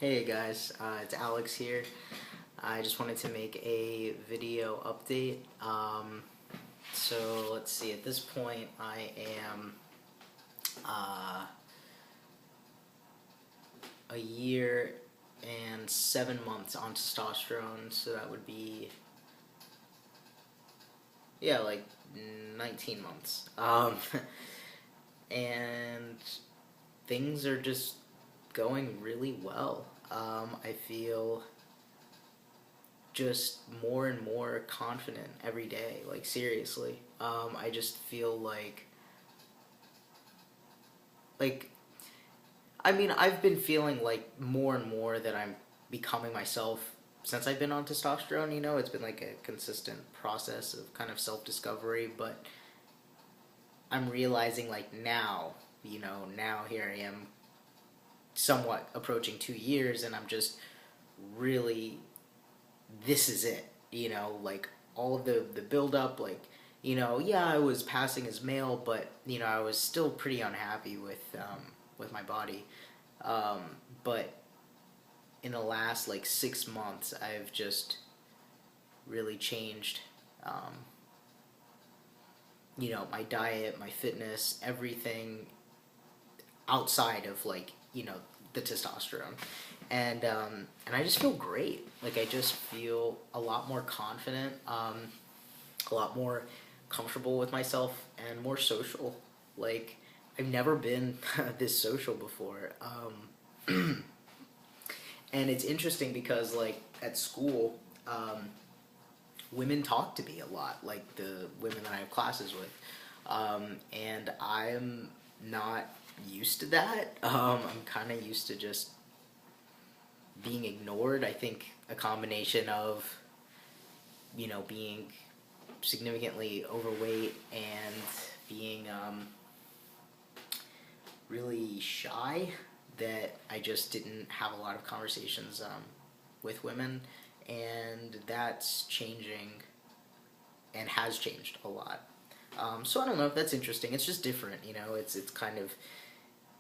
Hey guys, it's Alex here. I just wanted to make a video update. So let's see, at this point I am a year and 7 months on testosterone, so that would be, yeah, like 19 months. And things are just going really well. I feel just more and more confident every day, like seriously. I just feel like, I mean, I've been feeling like more and more that I'm becoming myself since I've been on testosterone, it's been like a consistent process of kind of self-discovery, but I'm realizing like now, now here I am somewhat approaching 2 years and I'm just really, this is it, like all of the build up, like, yeah, I was passing as male, but, I was still pretty unhappy with my body. But in the last like 6 months, I've just really changed, my diet, my fitness, everything outside of like, the testosterone. And I just feel great. Like I just feel a lot more confident, a lot more comfortable with myself, and more social. Like I've never been this social before. And it's interesting because like at school, women talk to me a lot, like the women that I have classes with, and I'm not used to that. I'm kind of used to just being ignored. I think a combination of, being significantly overweight and being really shy, that I just didn't have a lot of conversations with women, and that's changing and has changed a lot. So I don't know if that's interesting. It's just different, It's kind of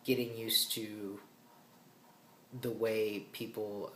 getting used to the way people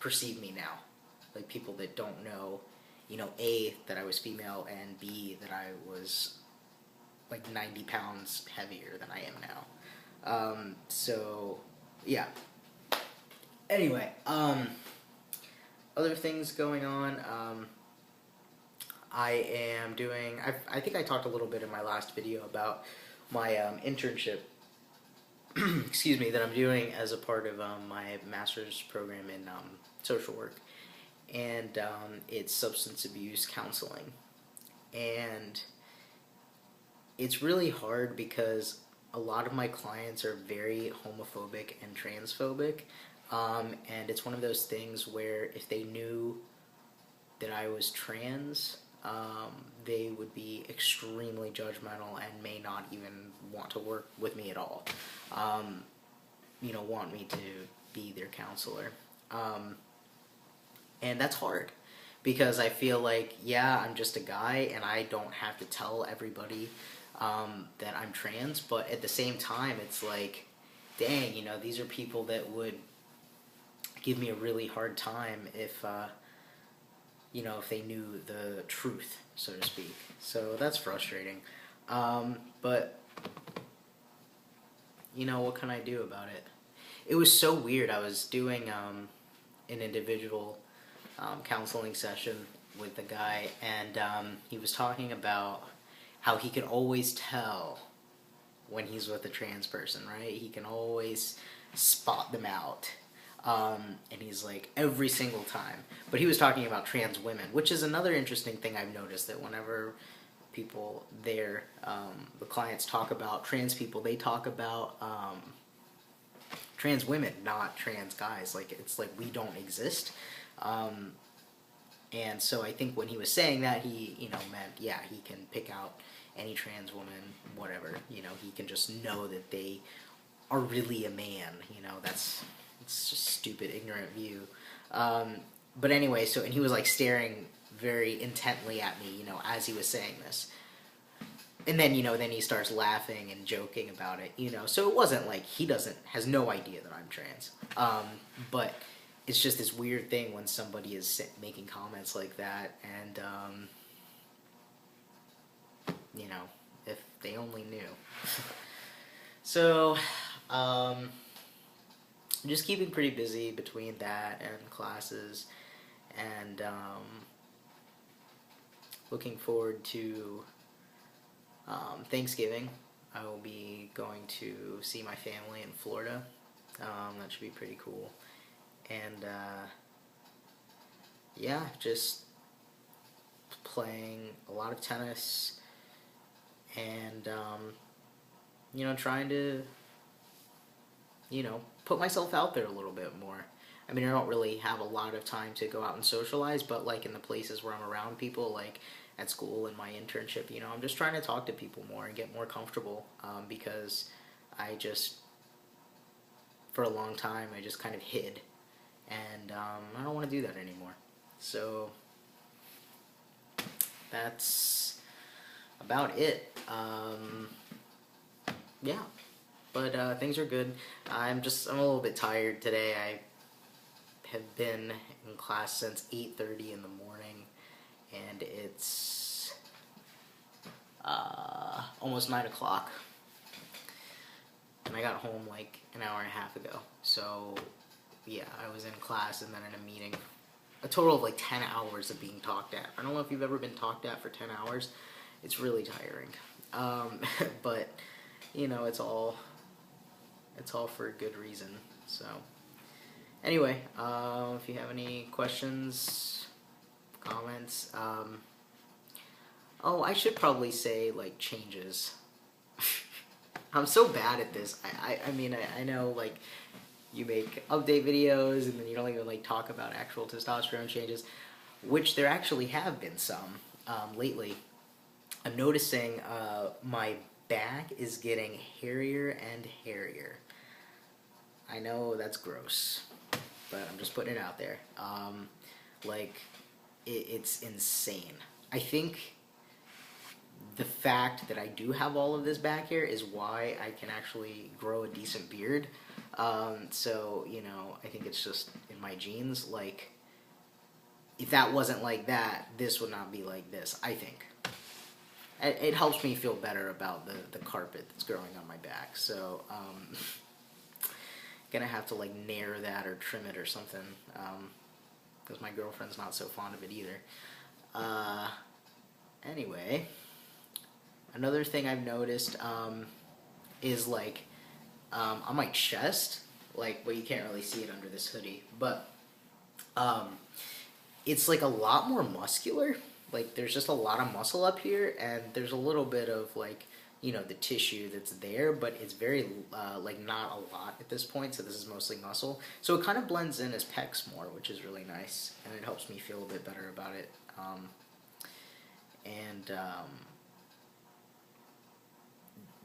perceive me now, like people that don't know, A, that I was female, and B, that I was like 90 pounds heavier than I am now. So yeah. Anyway, other things going on. I am doing. I think I talked a little bit in my last video about my internship. Excuse me, that I'm doing as a part of my master's program in social work, and it's substance abuse counseling, and it's really hard because a lot of my clients are very homophobic and transphobic, and it's one of those things where if they knew that I was trans, they would be extremely judgmental and may not even want to work with me at all. Want me to be their counselor. And that's hard because I feel like, yeah, I'm just a guy and I don't have to tell everybody that I'm trans, but at the same time, it's like, dang, these are people that would give me a really hard time if if they knew the truth, so to speak. So that's frustrating. But, what can I do about it? It was so weird. I was doing an individual counseling session with a guy, and he was talking about how he can always tell when he's with a trans person, right? He can always spot them out. And he's like, every single time. But he was talking about trans women, which is another interesting thing I've noticed, that whenever people there, the clients talk about trans people, they talk about trans women, not trans guys. Like, it's like we don't exist. And so I think when he was saying that, he, meant, yeah, he can pick out any trans woman, whatever. He can just know that they are really a man. It's just stupid, ignorant view. But anyway, and he was like staring very intently at me, as he was saying this. and then, then he starts laughing and joking about it, so it wasn't like has no idea that I'm trans. But it's just this weird thing when somebody is making comments like that, and if they only knew. So just keeping pretty busy between that and classes, and looking forward to Thanksgiving. I will be going to see my family in Florida. That should be pretty cool. And yeah, just playing a lot of tennis, and trying to put myself out there a little bit more. I mean, I don't really have a lot of time to go out and socialize, but like in the places where I'm around people, like at school and my internship, I'm just trying to talk to people more and get more comfortable, because I just, for a long time, I just kind of hid, and I don't want to do that anymore. So that's about it. Yeah, but things are good. I'm a little bit tired today. I have been in class since 8:30 in the morning, and it's almost 9 o'clock, and I got home like an hour and a half ago. So yeah, I was in class and then in a meeting. A total of like 10 hours of being talked at. I don't know if you've ever been talked at for 10 hours. It's really tiring. But it's all for a good reason. So anyway, if you have any questions, comments, I should probably say like changes. I'm so bad at this. I mean, I know like you make update videos and then you don't even like talk about actual testosterone changes, which there actually have been some lately. I'm noticing my back is getting hairier and hairier. I know that's gross, but I'm just putting it out there. It's insane. I think the fact that I do have all of this back hair is why I can actually grow a decent beard. So, I think it's just in my genes. Like, if that wasn't like that, this would not be like this, I think. It helps me feel better about the carpet that's growing on my back. So, gonna have to, like, nair that or trim it or something. Because my girlfriend's not so fond of it either. Anyway, another thing I've noticed is, like, on my chest, like, well, you can't really see it under this hoodie, but it's like a lot more muscular. Like, there's just a lot of muscle up here, and there's a little bit of like, the tissue that's there, but it's very like not a lot at this point. So this is mostly muscle. So it kind of blends in as pecs more, which is really nice, and it helps me feel a bit better about it.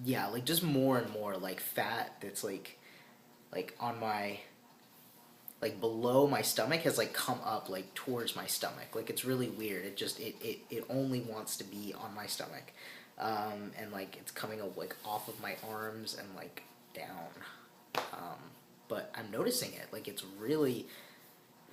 Yeah, like just more and more like fat that's like on my, like below my stomach has like come up like towards my stomach. Like it's really weird. It just it only wants to be on my stomach, and like it's coming up like off of my arms and like down. But I'm noticing it. Like it's really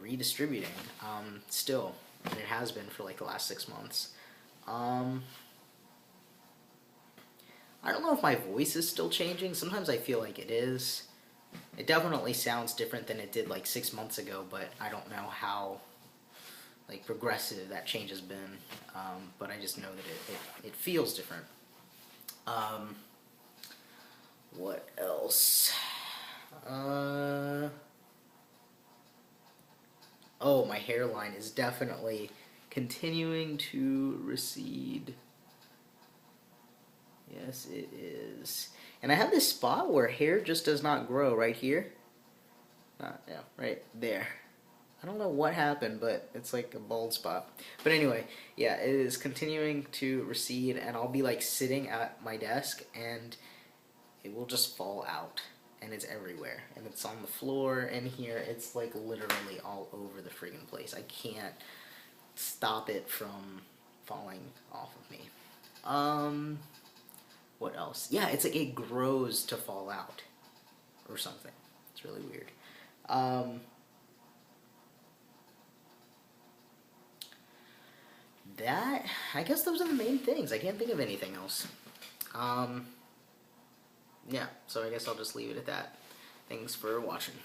redistributing. Still, and it has been for like the last 6 months. I don't know if my voice is still changing. Sometimes I feel like it is. It definitely sounds different than it did like 6 months ago, but I don't know how like progressive that change has been. But I just know that it feels different. What else? Oh, my hairline is definitely continuing to recede. Yes, it is. And I have this spot where hair just does not grow right here. Yeah, right there. I don't know what happened, but it's like a bald spot. But anyway, yeah, it is continuing to recede, and I'll be like sitting at my desk, and it will just fall out. And it's everywhere. And it's on the floor, and here, it's like literally all over the friggin' place. I can't stop it from falling off of me. What else? Yeah, it's like it grows to fall out or something. It's really weird. That, I guess those are the main things. I can't think of anything else. Yeah, so I guess I'll just leave it at that. Thanks for watching.